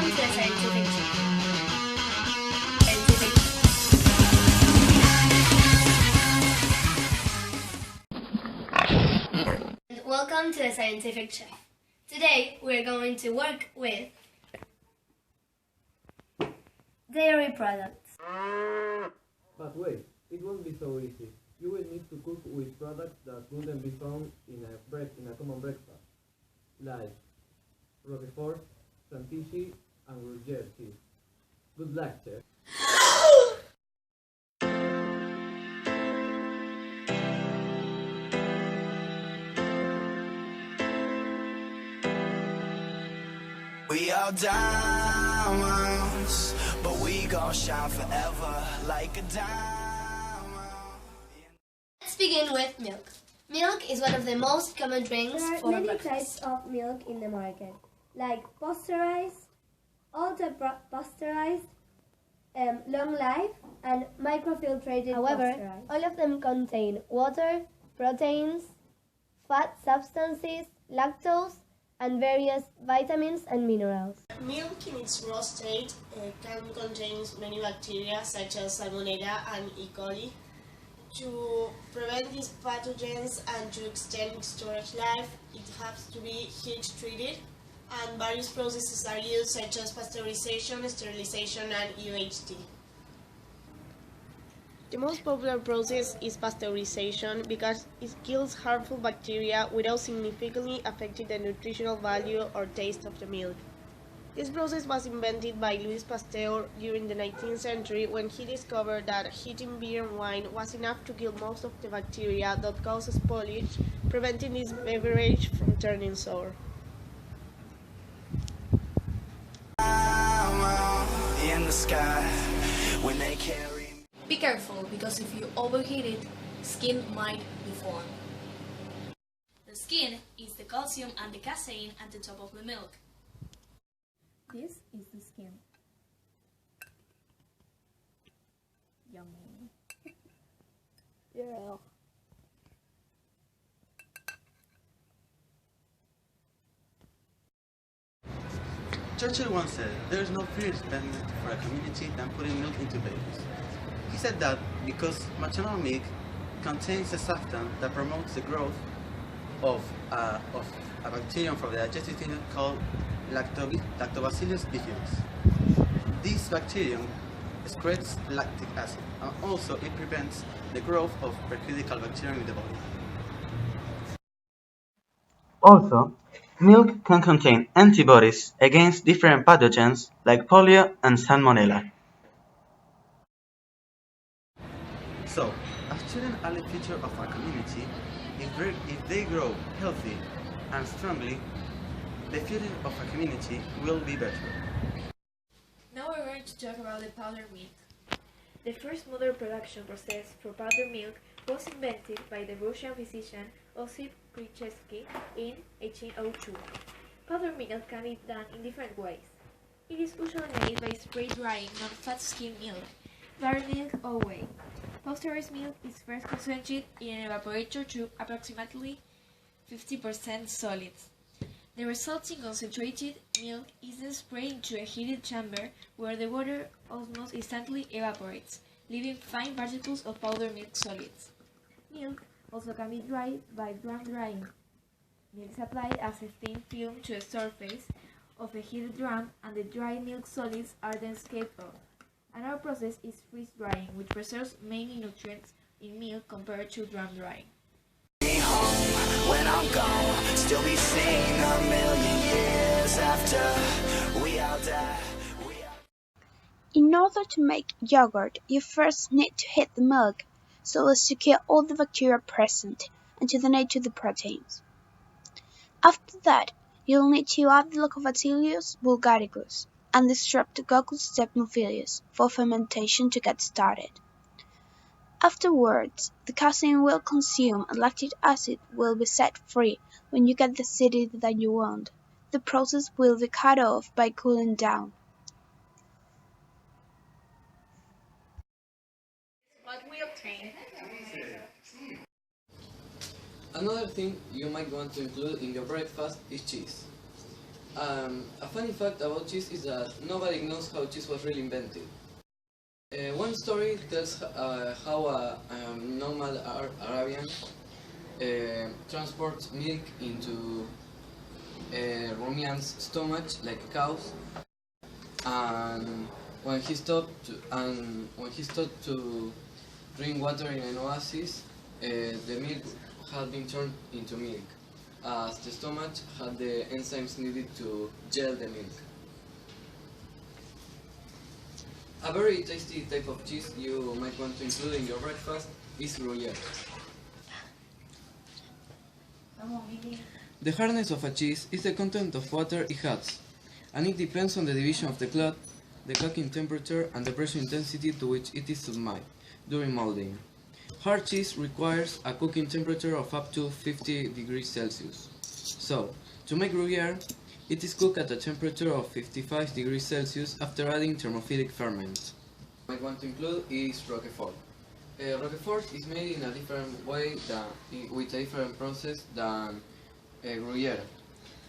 Welcome to the Scientific Welcome to the Scientific Chef. Today we're going to work with dairy products. But wait, it won't be so easy. You will need to cook with products that wouldn't be found in a common breakfast, like Roquefort, Chantilly, and Gruyere cheese. Good luck, chef. We are diamonds, but we gon' shine forever like a diamond. Let's begin with milk. Milk is one of the most common drinks There are for many breakfast. types of milk in the market, like pasteurized, ultra-pasteurized, long life, and microfiltrated However, pasteurized. all of them contain water, proteins, fat substances, lactose, and various vitamins and minerals. Milk in its raw state can contain many bacteria such as Salmonella and E. coli. To prevent these pathogens and to extend its storage life, it has to be heat treated, and various processes are used such as pasteurization, sterilization, and UHT. The most popular process is pasteurization because it kills harmful bacteria without significantly affecting the nutritional value or taste of the milk. This process was invented by Louis Pasteur during the 19th century when he discovered that heating beer and wine was enough to kill most of the bacteria that cause spoilage, preventing this beverage from turning sour. In the sky when they carry. Be careful, because if you overheat it, skin might deform. The skin is the calcium and the casein at the top of the milk. This is the skin. Yummy. Yeah. Churchill once said, there is no fear experiment for a community than putting milk into babies. He said that because maternal milk contains a substance that promotes the growth of a bacterium from the digestive system called Lactobacillus bifidus. This bacterium excretes lactic acid, and also it prevents the growth of periclinical bacteria in the body. Also, milk can contain antibodies against different pathogens like polio and salmonella. So, a student are the future of our community. If they grow healthy and strongly, the future of a community will be better. Now we're going to talk about the powdered milk. The first modern production process for powdered milk was invented by the Russian physician Osip Kryczewski in 1802. Powdered milk can be done in different ways. It is usually made by spray drying non-fat skim milk, dairy milk or whey. Pasteurized milk is first concentrated in an evaporator to approximately 50% solids. The resulting concentrated milk is then sprayed into a heated chamber where the water almost instantly evaporates, leaving fine particles of powdered milk solids. Milk also can be dried by drum drying. Milk is applied as a thin film to the surface of a heated drum, and the dried milk solids are then scraped off. Another process is freeze drying, which preserves many nutrients in milk compared to drum drying. When I'm gone, still be singing a million years after we all die. In order to make yogurt, you first need to heat the milk so as to kill all the bacteria present and to donate to the proteins. After that, you'll need to add the Lactobacillus bulgaricus and the Streptococcus staphylococcus for fermentation to get started. Afterwards, the casein will consume and lactic acid will be set free when you get the acidity that you want. The process will be cut off by cooling down. What we obtain. Another thing you might want to include in your breakfast is cheese. A funny fact about cheese is that nobody knows how cheese was really invented. One story tells how a normal Arabian transports milk into Rumian's stomach like cows, and when he stopped to drink water in an oasis, the milk had been turned into milk, as the stomach had the enzymes needed to gel the milk. A very tasty type of cheese you might want to include in your breakfast is Gruyere. The hardness of a cheese is the content of water it has, and it depends on the division of the clot, the cooking temperature, and the pressure intensity to which it is submitted during molding. Hard cheese requires a cooking temperature of up to 50 degrees Celsius. So, to make Gruyere, it is cooked at a temperature of 55 degrees Celsius after adding thermophilic ferment. What I want to include is Roquefort. Roquefort is made in a different way with a different process than Gruyere.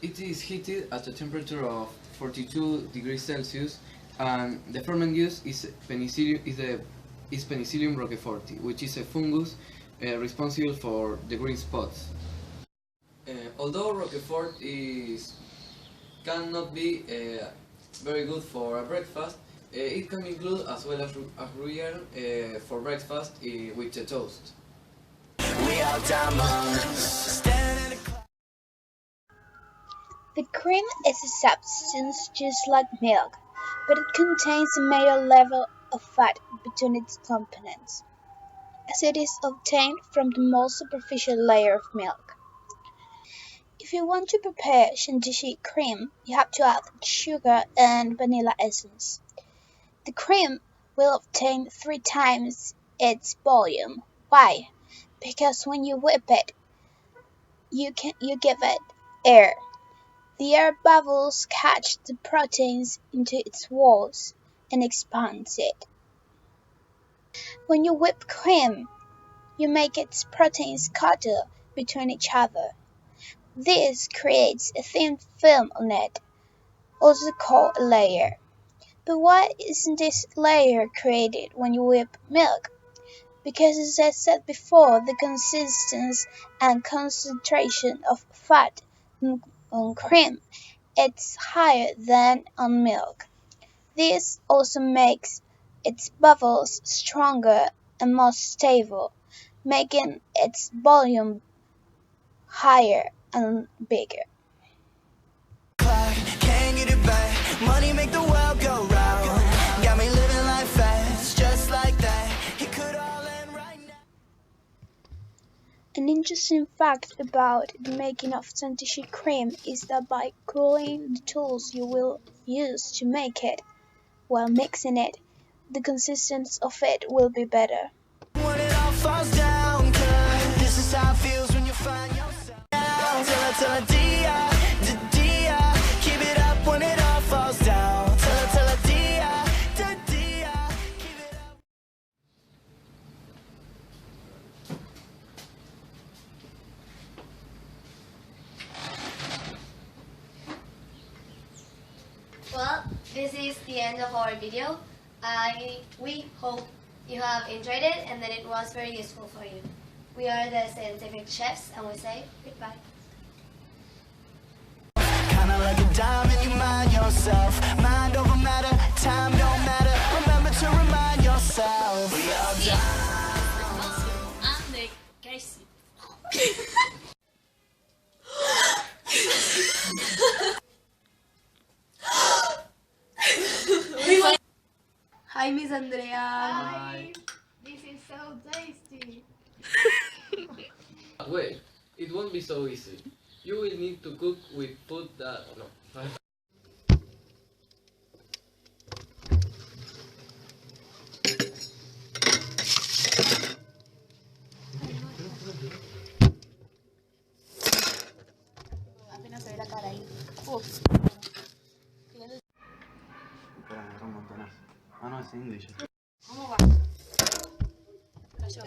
It is heated at a temperature of 42 degrees Celsius, and the ferment used is Penicillium roqueforti, which is a fungus responsible for the green spots. Although Roquefort cannot be very good for a breakfast, it can be included as well as Gruyere for breakfast with a toast. We are diamonds. The cream is a substance just like milk, but it contains a major level of fat between its components, as it is obtained from the most superficial layer of milk. If you want to prepare chantilly cream, you have to add sugar and vanilla essence. The cream will obtain 3 times its volume. Why? Because when you whip it, you give it air. The air bubbles catch the proteins into its walls and expands it. When you whip cream, you make its proteins cuddle between each other. This creates a thin film on it, also called a layer. But why isn't this layer created when you whip milk? Because, as I said before, the consistency and concentration of fat on cream is higher than on milk. This also makes its bubbles stronger and more stable, making its volume higher and bigger. Can't get it back. Money make the world go round. Got me living life fast, just like that. It could all end right now. An interesting fact about the making of chantilly cream is that by cooling the tools you will use to make it, while mixing it, the consistency of it will be better. When it all falls down, 'cause this is how it feels when you find yourself down. Tell her, dia, dia, keep it up when it all falls down. Tell her, dia, dia, keep it up. Well, this is the end of our video. We hope you have enjoyed it and that it was very useful for you. We are the Scientific Chefs, and we say goodbye. Kinda like a diamond, you mind yourself. Mind over matter, time don't matter. Remember to remind yourself. We are diamonds. And the Casey. Hi, Miss Andrea. Hi. This is so tasty. Wait, it won't be so easy. You will need to cook with food that... no. Apenas se ve la cara ahí. Uf. Espera, agarra un montonazo. Ah, no, es English. ¿Cómo va? Cayó.